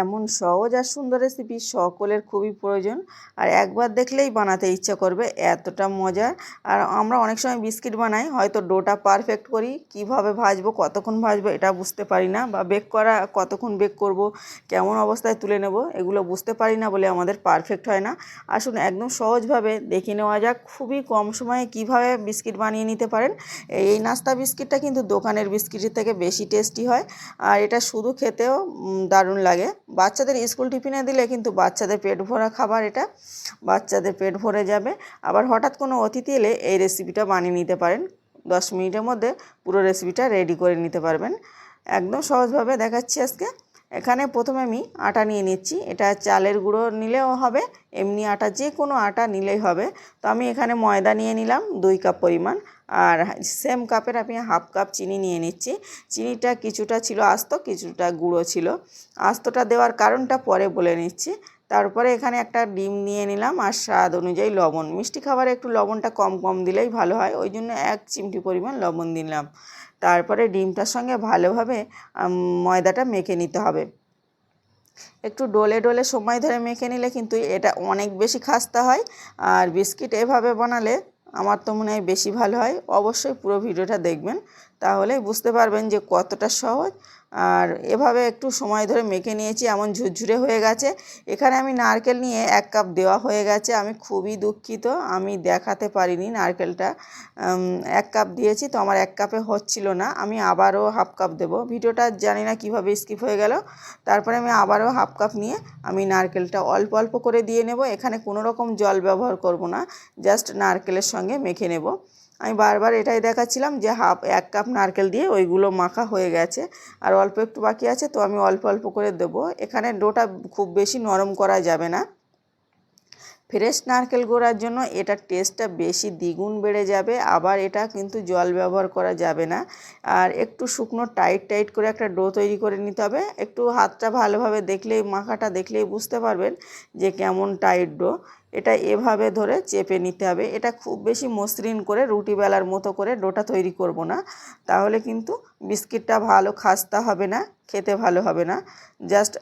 এমন সহজ আর সুন্দর রেসিপি সকলের খুবই প্রয়োজন আর একবার দেখলেই বানাতে ইচ্ছা করবে, এতটা মজার। আর আমরা অনেক সময় বিস্কিট বানাই, হয়তো ডোটা পারফেক্ট করি, কিভাবে ভাজবো কতক্ষণ ভাজবো এটা বুঝতে পারি না, বা বেক করা কতক্ষণ বেক করব, কেমন অবস্থায় তুলে নেব এগুলো বুঝতে পারি না বলে আমাদের পারফেক্ট হয় না। আসুন একদম সহজভাবে দেখে নেওয়া যাক খুবই কম সময়ে কিভাবে বিস্কিট বানিয়ে নিতে পারেন। এই নাস্তা বিস্কিটটা কিন্তু দোকানের বিস্কিটের থেকে বেশি টেস্টি হয়, আর এটা শুধু খেতেও দারুণ লাগে। বাচ্চাদের স্কুল টিফিনে দিলে কিন্তু বাচ্চাদের পেট ভরা খাবার, এটা বাচ্চাদের পেট ভরে যাবে। আবার হঠাৎ কোনো অতিথি এলে এই রেসিপিটা বানিয়ে নিতে পারেন, 10 মিনিটের মধ্যে পুরো রেসিপিটা রেডি করে নিতে পারবেন। একদম সহজভাবে দেখাচ্ছি আজকে। এখানে প্রথমে আমি আটা নিয়ে নিচ্ছি, এটা চালের গুঁড়ো নিলেও হবে, এমনি আটা যে কোনো আটা নিলেই হবে। তো আমি এখানে ময়দা নিয়ে নিলাম 2 কাপ পরিমাণ, আর সেম কাপের আমি হাফ কাপ চিনি নিয়ে নিচ্ছি। চিনিটা কিছুটা ছিল আস্ত, কিছুটা গুঁড়ো ছিল। আস্তটা দেওয়ার কারণটা পরে বলে নিচ্ছি। তারপরে এখানে একটা ডিম নিয়ে নিলাম, আর স্বাদ অনুযায়ী লবণ। মিষ্টি খাবারে একটু লবণটা কম কম দিলেই ভালো হয়, ওই জন্য 1 চিমটি পরিমাণ লবণ দিলাম। তারপরে ডিমটার সঙ্গে ভালোভাবে ময়দাটা মেখে নিতে হবে। একটু ডলে ডলে সময় ধরে মেখে নিলে কিন্তু এটা অনেক বেশি খাস্তা হয়, আর বিস্কিট এভাবে বানালে আমার তো মনে হয় বেশি ভালো হয়। অবশ্যই পুরো ভিডিওটা দেখবেন, তাহলেই বুঝতে পারবেন যে কতটা সহজ। আর এভাবে একটু সময় ধরে মেখে নিয়েছি, এমন ঝুরঝুরে হয়ে গেছে। এখানে আমি নারকেল নিয়ে 1 কাপ দেওয়া হয়ে গেছে, আমি খুবই দুঃখিত, আমি দেখাতে পারিনি নারকেলটা। 1 কাপ দিয়েছি, তো আমার 1 কাপে হচ্ছিল না, আমি আবারও হাফ কাপ দেবো। ভিডিওটা জানি না কিভাবে স্কিপ হয়ে গেল। তারপরে আমি আবারও হাফ কাপ নিয়ে আমি নারকেলটা অল্প অল্প করে দিয়ে নেব। এখানে কোনো রকম জল ব্যবহার করব না, জাস্ট নারকেলের সঙ্গে মেখে নেব। আমি বারবার এটাই দেখাচ্ছিলাম যে 1 কাপ নারকেল দিয়ে ওইগুলো মাখা হয়ে গেছে, আর অল্প একটু বাকি আছে, তো আমি অল্প অল্প করে দেবো। এখানে ডোটা খুব বেশি নরম করা যাবে না, ফ্রেশ নারকেল গোড়ার জন্য এটার টেস্টটা বেশি দ্বিগুণ বেড়ে যাবে। আবার এটা কিন্তু জল ব্যবহার করা যাবে না, আর একটু শুকনো টাইট টাইট করে একটা ডো তৈরি করে নিতে হবে। একটু হাতটা ভালোভাবে দেখলেই, মাখাটা দেখলেই বুঝতে পারবেন যে কেমন টাইট ডো। এটা এভাবে ধরে চেপে নিতে হবে। এটা খুব বেশি মসৃণ করে রুটি বেলার মতো করে ডোটা তৈরি করব না, তাহলে কিন্তু বিস্কিটটা ভালো খাস্তা হবে না, খেতে ভালো হবে না। জাস্ট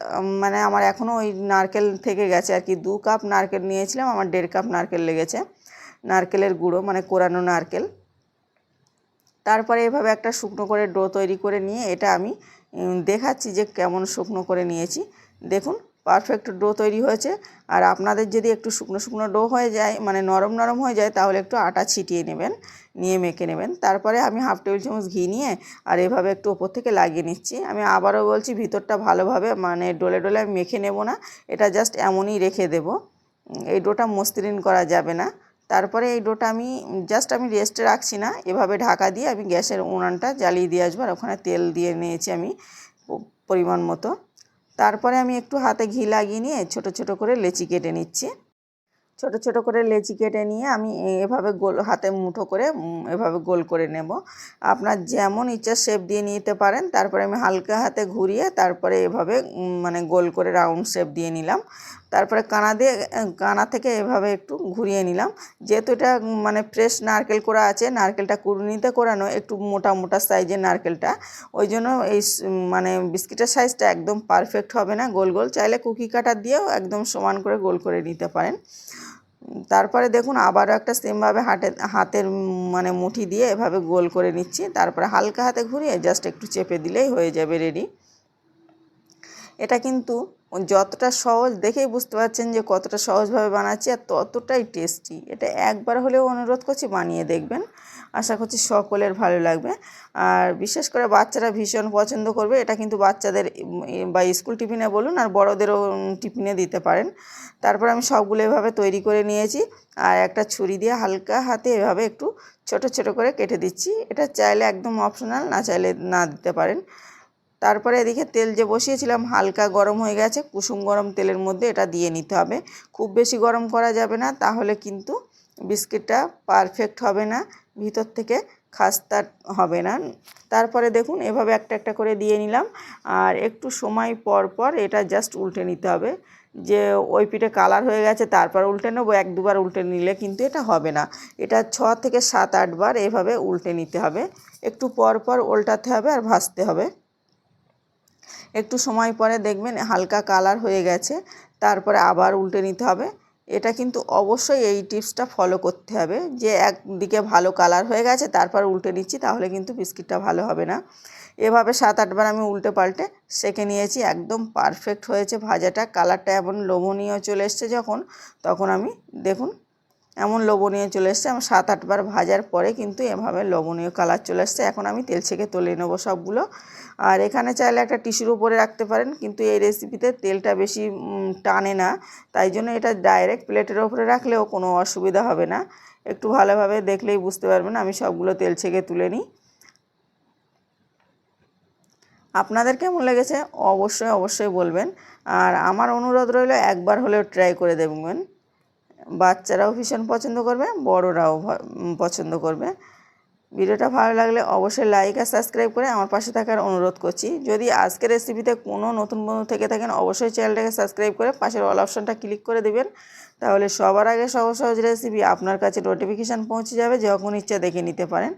মানে আমার এখনও ওই নারকেল থেকে গেছে আর কি। 2 কাপ নারকেল নিয়েছিলাম, আমার 1.5 কাপ নারকেল লেগেছে, নারকেলের গুঁড়ো মানে কোরানো নারকেল। তারপরে এভাবে একটা শুকনো করে ডো তৈরি করে নিয়ে এটা আমি দেখাচ্ছি যে কেমন শুকনো করে নিয়েছি। দেখুন পারফেক্ট ডো তৈরি হয়েছে। আর আপনাদের যদি একটু শুকনো শুকনো ডো হয়ে যায়, মানে নরম নরম হয়ে যায়, তাহলে একটু আটা ছিটিয়ে নেবেন, নিয়ে মেখে নেবেন। তারপরে আমি হাফ টেবিল চামচ ঘি নিয়ে আর এভাবে একটু ওপর থেকে লাগিয়ে নিচ্ছি। আমি আবারও বলছি, ভিতরটা ভালোভাবে মানে ডলে ডলে আমি মেখে নেব না, এটা জাস্ট এমনই রেখে দেব। এই ডোটা মসৃণ করা যাবে না। তারপরে এই ডোটা আমি রেস্টে রাখছি না, এভাবে ঢাকা দিয়ে আমি গ্যাসের উনানটা জ্বালিয়ে দিয়ে আসবো, আর ওখানে তেল দিয়ে নিয়েছি আমি পরিমাণ মতো। তারপরে আমি একটু হাতে ঘি লাগিয়ে নিয়ে ছোট ছোট করে লেচি কেটে নিচ্ছি। ছোট ছোট করে লেচি কেটে নিয়ে আমি এভাবে গোল হাতে মুঠো করে এভাবে গোল করে নেব। আপনার যেমন ইচ্ছা শেপ দিয়ে নিতে পারেন। তারপরে আমি হালকা হাতে ঘুরিয়ে তারপরে এভাবে মানে গোল করে রাউন্ড শেপ দিয়ে নিলাম। তারপরে কানা থেকে এভাবে একটু ঘুরিয়ে নিলাম। যেহেতু এটা মানে ফ্রেশ নারকেল কোড়া আছে, নারকেলটা কুড়ুনিতে কোড়ানো, একটু মোটা মোটা সাইজের নারকেলটা, ওই জন্য এই মানে বিস্কিটের সাইজটা একদম পারফেক্ট হবে না। গোল গোল, চাইলে কুকি কাটার দিয়েও একদম সমান করে গোল করে নিতে পারেন। তারপরে দেখুন আবারও একটা সেমভাবে হাতের মানে মুঠি দিয়ে এভাবে গোল করে নিচ্ছি। তারপরে হালকা হাতে ঘুরিয়ে জাস্ট একটু চেপে দিলেই হয়ে যাবে রেডি। এটা কিন্তু যতটা সহজ, দেখেই বুঝতে পারছেন যে কতটা সহজভাবে বানাচ্ছি, আর ততটাই টেস্টি। এটা একবার হলেও অনুরোধ করছি বানিয়ে দেখবেন, আশা করছি সকলের ভালো লাগবে। আর বিশেষ করে বাচ্চারা ভীষণ পছন্দ করবে। এটা কিন্তু বাচ্চাদের বা স্কুল টিফিনে বলুন, আর বড়দেরও টিফিনে দিতে পারেন। তারপর আমি সবগুলো এভাবে তৈরি করে নিয়েছি, আর একটা ছুরি দিয়ে হালকা হাতে এভাবে একটু ছোট ছোট করে কেটে দিচ্ছি। এটা চাইলে একদম অপশনাল, না চাইলে না দিতে পারেন। তারপরে এদিকে তেল যে বসিয়েছিলাম হালকা গরম হয়ে গেছে, কুসুম গরম তেলের মধ্যে এটা দিয়ে নিতে হবে। খুব বেশি গরম করা যাবে না, তাহলে কিন্তু বিস্কিটটা পারফেক্ট হবে না, ভিতর থেকে খাস্তা হবে না। তারপরে দেখুন এভাবে একটা একটা করে দিয়ে নিলাম, আর একটু সময় পর পর এটা জাস্ট উল্টে নিতে হবে। যে ওই পিঠে কালার হয়ে গেছে তারপর উল্টে নেবো, 1-2 বার উল্টে নিলে কিন্তু এটা হবে না। এটা 6 থেকে 7-8 বার এভাবে উল্টে নিতে হবে, একটু পর পর উল্টাতে হবে আর ভাজতে হবে। একটু সময় পরে দেখবেন হালকা কালার হয়ে গেছে, তারপরে আবার উল্টে নিতে হবে। এটা কিন্তু অবশ্যই এই টিপসটা ফলো করতে হবে, যে একদিকে ভালো কালার হয়ে গেছে তারপর উল্টে নিচ্ছি, তাহলে কিন্তু বিস্কিটটা ভালো হবে না। এভাবে 7-8 বার আমি উল্টে পাল্টে সেঁকে নিয়েছি, একদম পারফেক্ট হয়েছে ভাজাটা। কালারটা এমন লোভনীয় চলে এসছে যখন, তখন আমি দেখুন এমন লোভনীয় চলে এসছে। আমার 7-8 বার ভাজার পরে কিন্তু এভাবে লোভনীয় কালার চলে এসছে। এখন আমি তেল ছেঁকে তুলে নেবো সবগুলো। আর এখানে চাইলে একটা টিস্যুর উপরে রাখতে পারেন, কিন্তু এই রেসিপিতে তেলটা বেশি টানে না, তাই জন্য এটা ডাইরেক্ট প্লেটের ওপরে রাখলেও কোনো অসুবিধা হবে না। একটু ভালোভাবে দেখলেই বুঝতে পারবেন আমি সবগুলো তেল ছেঁকে তুলে নিই। আপনাদের কেমন লেগেছে অবশ্যই বলবেন। আর আমার অনুরোধ রইল একবার হলেও ট্রাই করে দেখবেন, বাচ্চারাও ভীষণ পছন্দ করবে, বড়রাও পছন্দ করবে। ভিডিওটা ভালো লাগলে অবশ্যই লাইক আর সাবস্ক্রাইব করে আমার পাশে থাকার অনুরোধ করছি। যদি আজকের রেসিপিতে কোনো নতুন বন্ধু থেকে থাকেন অবশ্যই চ্যানেলটাকে সাবস্ক্রাইব করে পাশের অল অপশনটা ক্লিক করে দেবেন, তাহলে সবার আগে সহজ সহজ রেসিপি আপনার কাছে নোটিফিকেশান পৌঁছে যাবে, যখন ইচ্ছা দেখে নিতে পারেন।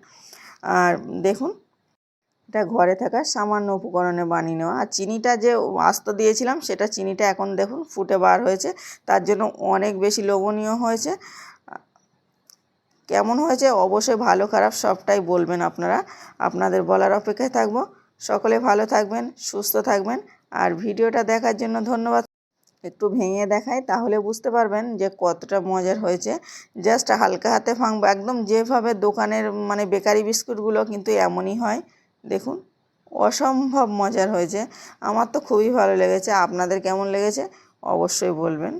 আর দেখুন এটা ঘরে থাকা সামান্য উপকরণে বানিয়ে নেওয়া। আর চিনিটা যে আস্ত দিয়েছিলাম সেটা চিনিটা এখন দেখুন ফুটে বার হয়েছে, তার জন্য অনেক বেশি লোভনীয় হয়েছে। কেমন হয়েছে অবশ্যই ভালো খারাপ সবটাই বলবেন আপনারা, আপনাদের বলার অপেক্ষায় থাকবো। সকলে ভালো থাকবেন, সুস্থ থাকবেন। আর ভিডিওটা দেখার জন্য ধন্যবাদ। একটু ভেঙে দেখাই তাহলে বুঝতে পারবেন যে কতটা মজার হয়েছে। জাস্ট হালকা হাতে ভাঙবো, একদম যেভাবে দোকানের মানে বেকারি বিস্কুটগুলো কিন্তু এমনই হয়। দেখুন অসম্ভব মজার হয়েছে, আমার তো খুবই ভালো লেগেছে। আপনাদের কেমন লেগেছে অবশ্যই বলবেন।